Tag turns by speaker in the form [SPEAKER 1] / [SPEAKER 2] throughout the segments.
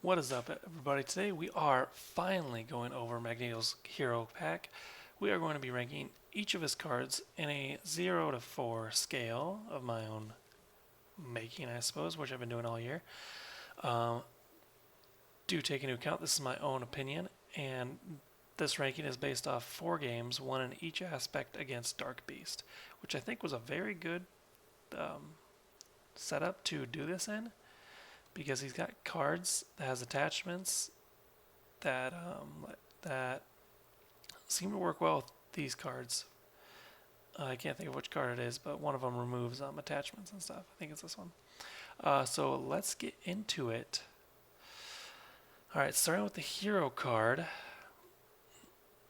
[SPEAKER 1] What is up, everybody? Today we are finally going over Magneto's hero pack. We are going to be ranking each of his cards in a 0 to 4 scale of my own making, I suppose, which I've been doing all year. Um, do take into account this is my own opinion, and this ranking is based off 4 games, one in each aspect against Dark Beast, which I think was a very good um, setup to do this in, because he's got cards that has attachments that seem to work well with these cards. I can't think of which card it is, but one of them removes attachments and stuff. I think it's this one. So let's get into it. All right, starting with the hero card.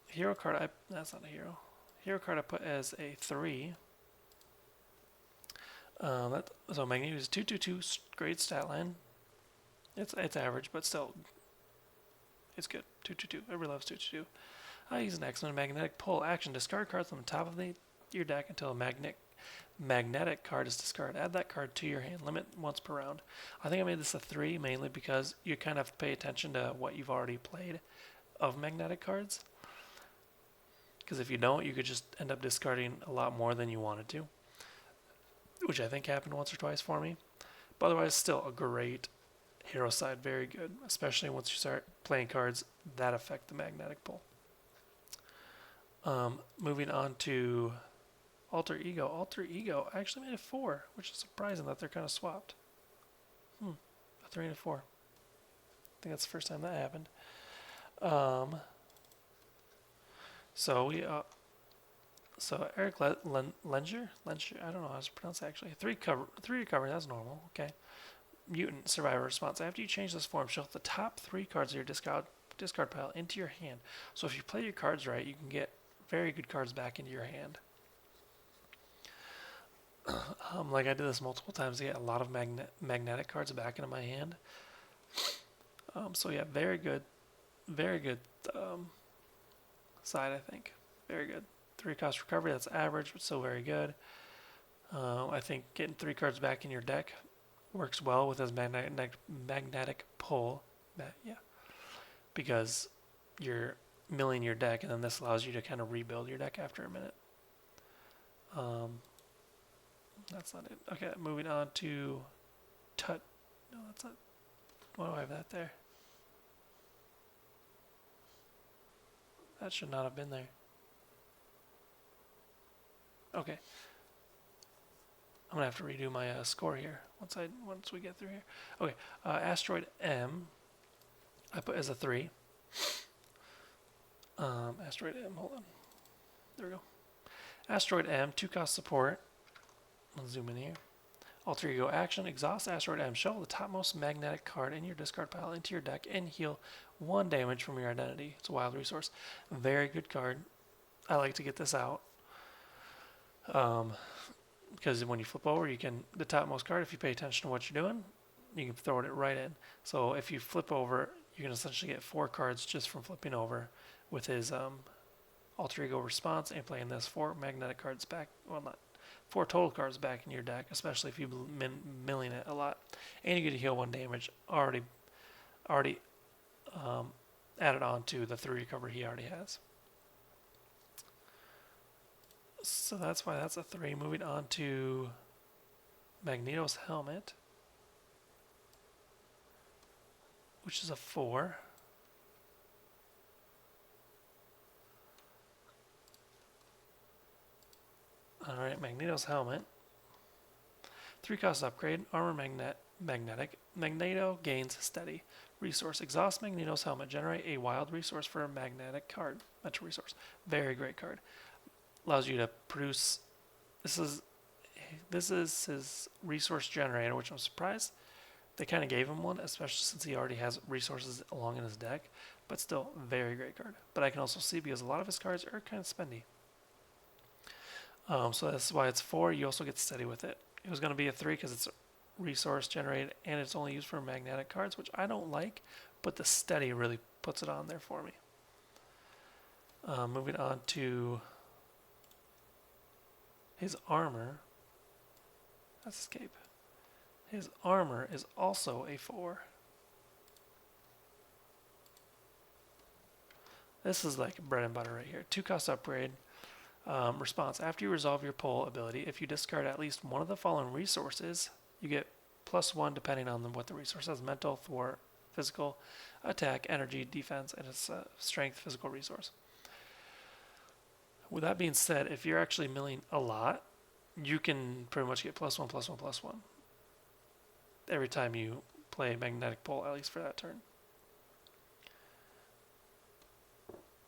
[SPEAKER 1] Hero card, that's not a hero. Hero card I put as a 3. So Magneto is 222, great stat line. It's average, but still, it's good. 222. Everybody loves 222. He's an excellent magnetic pull action. Discard cards from the top of your deck until a magnetic card is discarded. Add that card to your hand. Limit once per round. I think I made this a 3 mainly because you kind of have to pay attention to what you've already played of magnetic cards. Because if you don't, you could just end up discarding a lot more than you wanted to, which I think happened once or twice for me. But otherwise, still a great hero side. Very good, especially once you start playing cards that affect the magnetic pull. Moving on to Alter Ego. Alter Ego I actually made a 4, which is surprising that they're kind of swapped. A 3 and a 4. I think that's the first time that happened. So Eric Lenger, I don't know how to pronounce it actually. 3 recovery, that's normal. Okay. Mutant survivor response. After you change this form, shuffle the top 3 cards of your discard pile into your hand. So if you play your cards right, you can get very good cards back into your hand. Like I did this multiple times to get a lot of magnetic cards back into my hand. So yeah, very good side, I think. Very good. 3 cost recovery, that's average, but still very good. I think getting 3 cards back in your deck works well with his magnetic pull. Yeah, because you're milling your deck, and then this allows you to kind of rebuild your deck after a minute. That's not it. Okay, moving on to Tut. No, that's not. Why do I have that there? That should not have been there. Okay. I'm gonna have to redo my score here once we get through here. Okay, Asteroid M, I put as a 3. Asteroid M, hold on. There we go. Asteroid M, 2 cost support. I'll zoom in here. Alter Ego action, exhaust Asteroid M, shuffle the topmost magnetic card in your discard pile into your deck and heal 1 damage from your identity. It's a wild resource. Very good card. I like to get this out. Because when you flip over, the topmost card, if you pay attention to what you're doing, you can throw it right in. So if you flip over, you can essentially get 4 cards just from flipping over with his Alter Ego response and playing this 4 magnetic cards back. Well, not 4 total cards back in your deck, especially if you've been milling it a lot. And you get to heal 1 damage already added on to the 3 recovery he already has. So that's why that's a 3. Moving on to Magneto's helmet, which is a 4. Alright, Magneto's helmet. 3 cost upgrade, armor magnetic. Magneto gains steady. Resource, exhaust Magneto's helmet. Generate a wild resource for a magnetic card. Metro resource. Very great card. Allows you to produce. This is his resource generator, which I'm surprised they kind of gave him one, especially since he already has resources along in his deck. But still, very great card. But I can also see because a lot of his cards are kind of spendy. So that's why it's 4. You also get steady with it. It was going to be a 3 because it's resource generated and it's only used for magnetic cards, which I don't like. But the steady really puts it on there for me. Moving on to his armor. That's escape. His armor is also a 4. This is like bread and butter right here. 2-cost upgrade. Response. After you resolve your pull ability, if you discard at least one of the following resources, you get +1 depending on what the resource has: mental, thwart, physical, attack, energy, defense, and its strength, physical resource. With that being said, if you're actually milling a lot, you can pretty much get +1, +1, +1 every time you play magnetic pull, at least for that turn.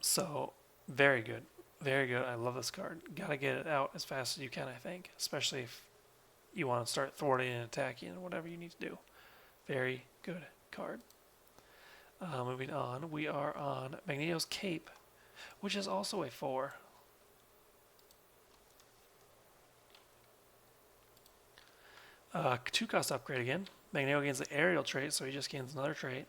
[SPEAKER 1] So, very good. Very good. I love this card. Gotta get it out as fast as you can, I think. Especially if you want to start thwarting and attacking and whatever you need to do. Very good card. Moving on, we are on Magneto's Cape, which is also a 4. Two-cost upgrade again. Magneto gains the aerial trait, so he just gains another trait.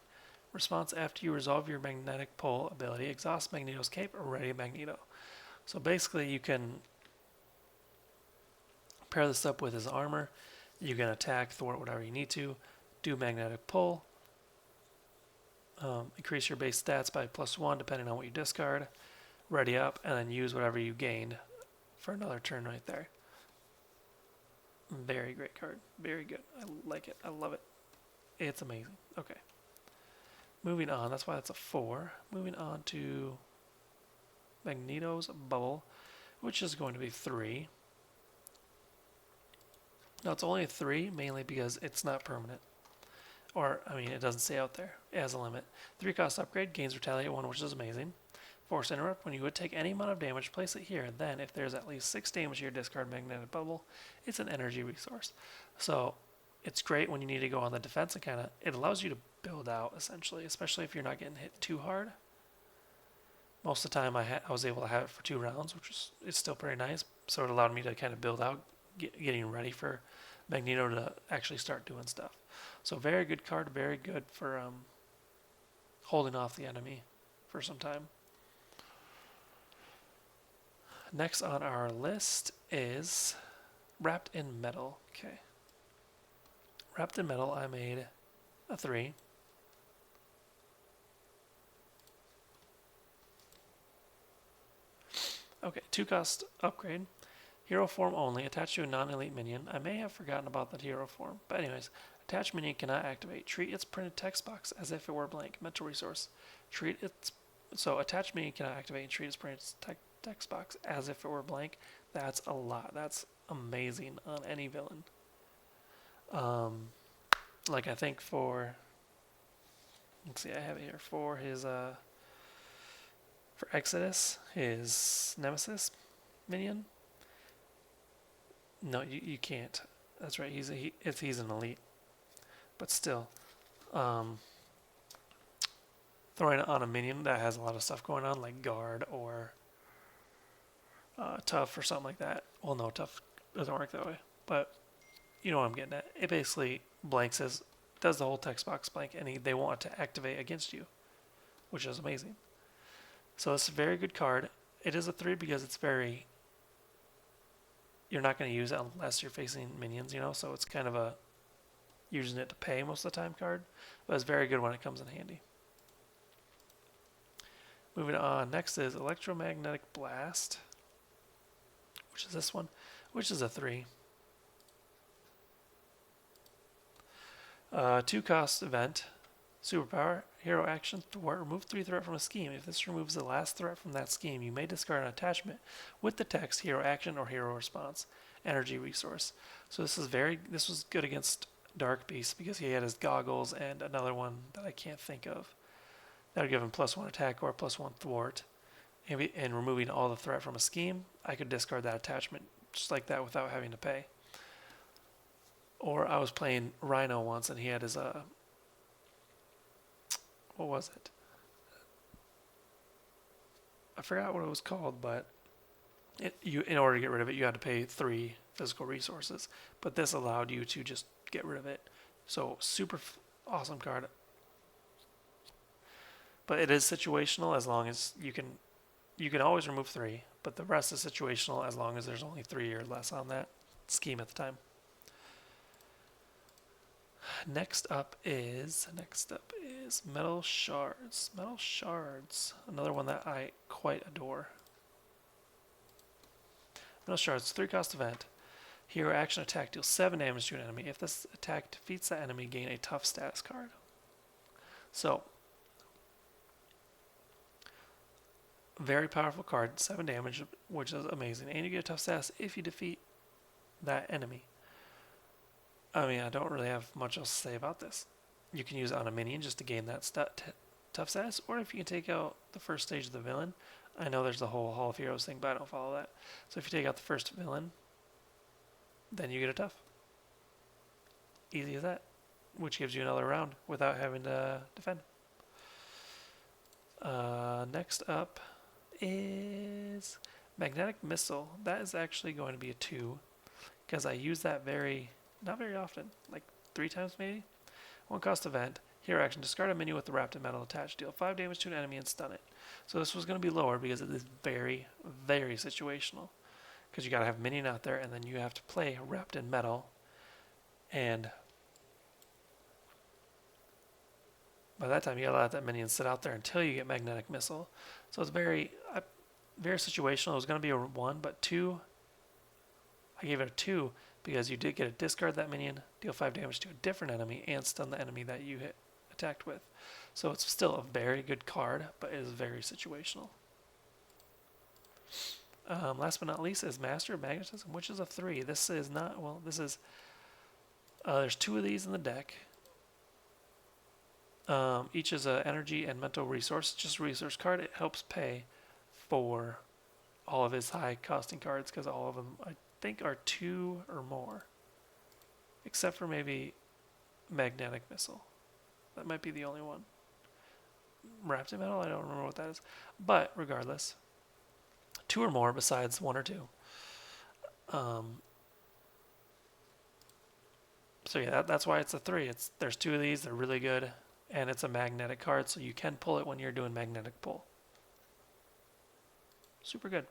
[SPEAKER 1] Response after you resolve your magnetic pull ability, exhaust Magneto's Cape or ready Magneto. So basically you can pair this up with his armor. You can attack, thwart, whatever you need to. Do magnetic pull. Increase your base stats by +1 depending on what you discard. Ready up, and then use whatever you gained for another turn right there. Very great card. Very good. I like it. I love it. It's amazing. Okay. Moving on. That's why that's a 4. Moving on to Magneto's Bubble, which is going to be 3. Now, it's only a 3, mainly because it's not permanent. Or, I mean, it doesn't stay out there. It has a limit. 3-cost upgrade, gains Retaliate 1, which is amazing. Force Interrupt, when you would take any amount of damage, place it here. Then, if there's at least 6 damage to your discard Magnetic Bubble, it's an energy resource. So, it's great when you need to go on the defense and it allows you to build out, essentially, especially if you're not getting hit too hard. Most of the time, I was able to have it for 2 rounds, which is still pretty nice. So, it allowed me to kind of build out, getting ready for Magneto to actually start doing stuff. So, very good card, very good for holding off the enemy for some time. Next on our list is Wrapped in Metal. Okay. Wrapped in Metal, I made a 3. Okay, 2-cost upgrade. Hero form only, attached to a non-elite minion. I may have forgotten about that hero form, but anyways, attached minion cannot activate. Treat its printed text box as if it were blank. Mental resource. So attached minion cannot activate. Treat its printed text box as if it were blank. That's a lot. That's amazing on any villain. Like I think for, let's see, I have it here for his for Exodus, his Nemesis minion. No, you can't. That's right. He's an elite, but still, throwing it on a minion that has a lot of stuff going on, like guard or tough or something like that. Well, no, tough doesn't work that way, but you know what I'm getting at. It basically blanks does the whole text box blank, and they want it to activate against you, which is amazing. So it's a very good card. It is a 3 because it's very. You're not going to use it unless you're facing minions, so it's kind of a using it to pay most of the time card, but it's very good when it comes in handy. Moving on, next is Electromagnetic Blast, which is this one, which is a 3. 2-cost event, superpower, hero action, thwart, remove 3 threat from a scheme. If this removes the last threat from that scheme, you may discard an attachment with the text hero action or hero response, energy resource. So this was good against Dark Beast because he had his goggles and another one that I can't think of. That would give him +1 attack or +1 thwart. And removing all the threat from a scheme, I could discard that attachment just like that without having to pay. Or I was playing Rhino once and he had his what was it? I forgot what it was called, but in order to get rid of it, you had to pay 3 physical resources. But this allowed you to just get rid of it. So super awesome card. But it is situational as long as you can always remove 3, but the rest is situational as long as there's only 3 or less on that scheme at the time. Next up is is Metal Shards. Metal Shards, another one that I quite adore. Metal Shards, 3 cost event. Hero action attack deals 7 damage to an enemy. If this attack defeats that enemy, gain a tough status card. So, very powerful card, 7 damage, which is amazing. And you get a tough status if you defeat that enemy. I mean, I don't really have much else to say about this. You can use it on a minion just to gain that tough status, or if you can take out the first stage of the villain. I know there's the whole Hall of Heroes thing, but I don't follow that. So if you take out the first villain, then you get a tough. Easy as that, which gives you another round without having to defend. Next up is Magnetic Missile. That is actually going to be a 2, because I use that not very often, like 3 times maybe. 1 cost event. Hero action. Discard a minion with the wrapped in metal attached. Deal 5 damage to an enemy and stun it. So this was going to be lower because it is very, very situational. Because you got to have minion out there and then you have to play wrapped in metal. And by that time you got to let that minion sit out there until you get Magnetic Missile. So it's very, very situational. It was going to be a 1, but 2. I gave it a 2 because you did get to discard that minion, deal 5 damage to a different enemy, and stun the enemy that you attacked with. So it's still a very good card, but it is very situational. Last but not least is Master of Magnetism, which is a 3. This is not, well, this is, there's 2 of these in the deck. Each is an energy and mental resource, just a resource card. It helps pay for all of his high costing cards, because all of them, I think, are 2 or more. Except for maybe Magnetic Missile. That might be the only one. Wrapped in metal, I don't remember what that is. But regardless, 2 or more besides 1 or 2. So yeah, that's why it's a 3. There's 2 of these, they're really good, and it's a magnetic card, so you can pull it when you're doing magnetic pull. Super good.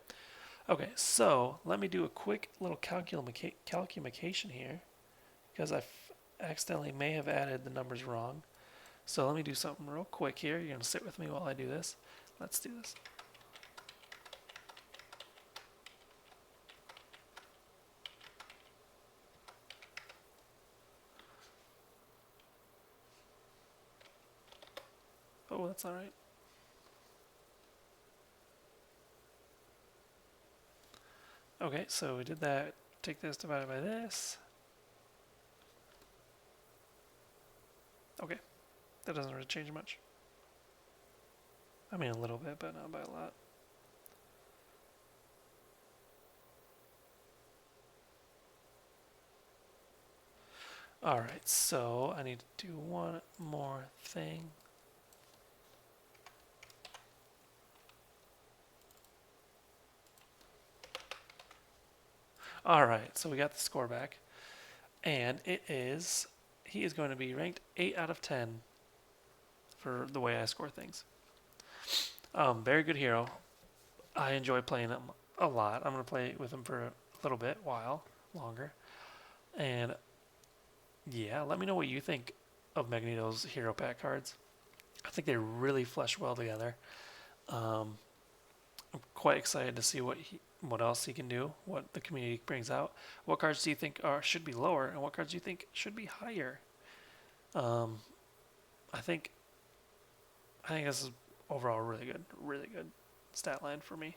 [SPEAKER 1] Okay, so let me do a quick little calculation here, because I accidentally may have added the numbers wrong. So let me do something real quick here. You're going to sit with me while I do this. Let's do this. Oh, that's all right. Okay, so we did that. Take this divided by this. Okay, that doesn't really change much. I mean a little bit, but not by a lot. Alright, so I need to do one more thing. Alright, so we got the score back. And it is, he is going to be ranked 8 out of 10 for the way I score things. Very good hero. I enjoy playing him a lot. I'm going to play with him for a little bit, longer. And yeah, let me know what you think of Magneto's hero pack cards. I think they really flesh well together. I'm quite excited to see what else he can do, what the community brings out. What cards do you think should be lower, and what cards do you think should be higher? I think this is overall really good stat line for me.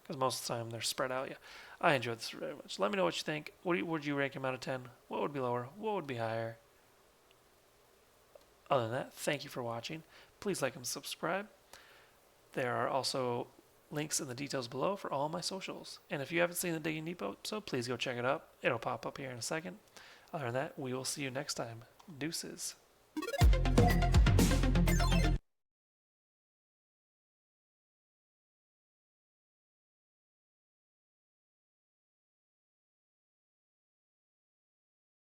[SPEAKER 1] Because most of the time they're spread out. Yeah, I enjoyed this very much. Let me know what you think. Would you rank him out of 10? What would be lower? What would be higher? Other than that, thank you for watching. Please like and subscribe. There are also links in the details below for all my socials. And if you haven't seen the Digging Deep episode, please go check it out. It'll pop up here in a second. Other than that, we will see you next time. Deuces.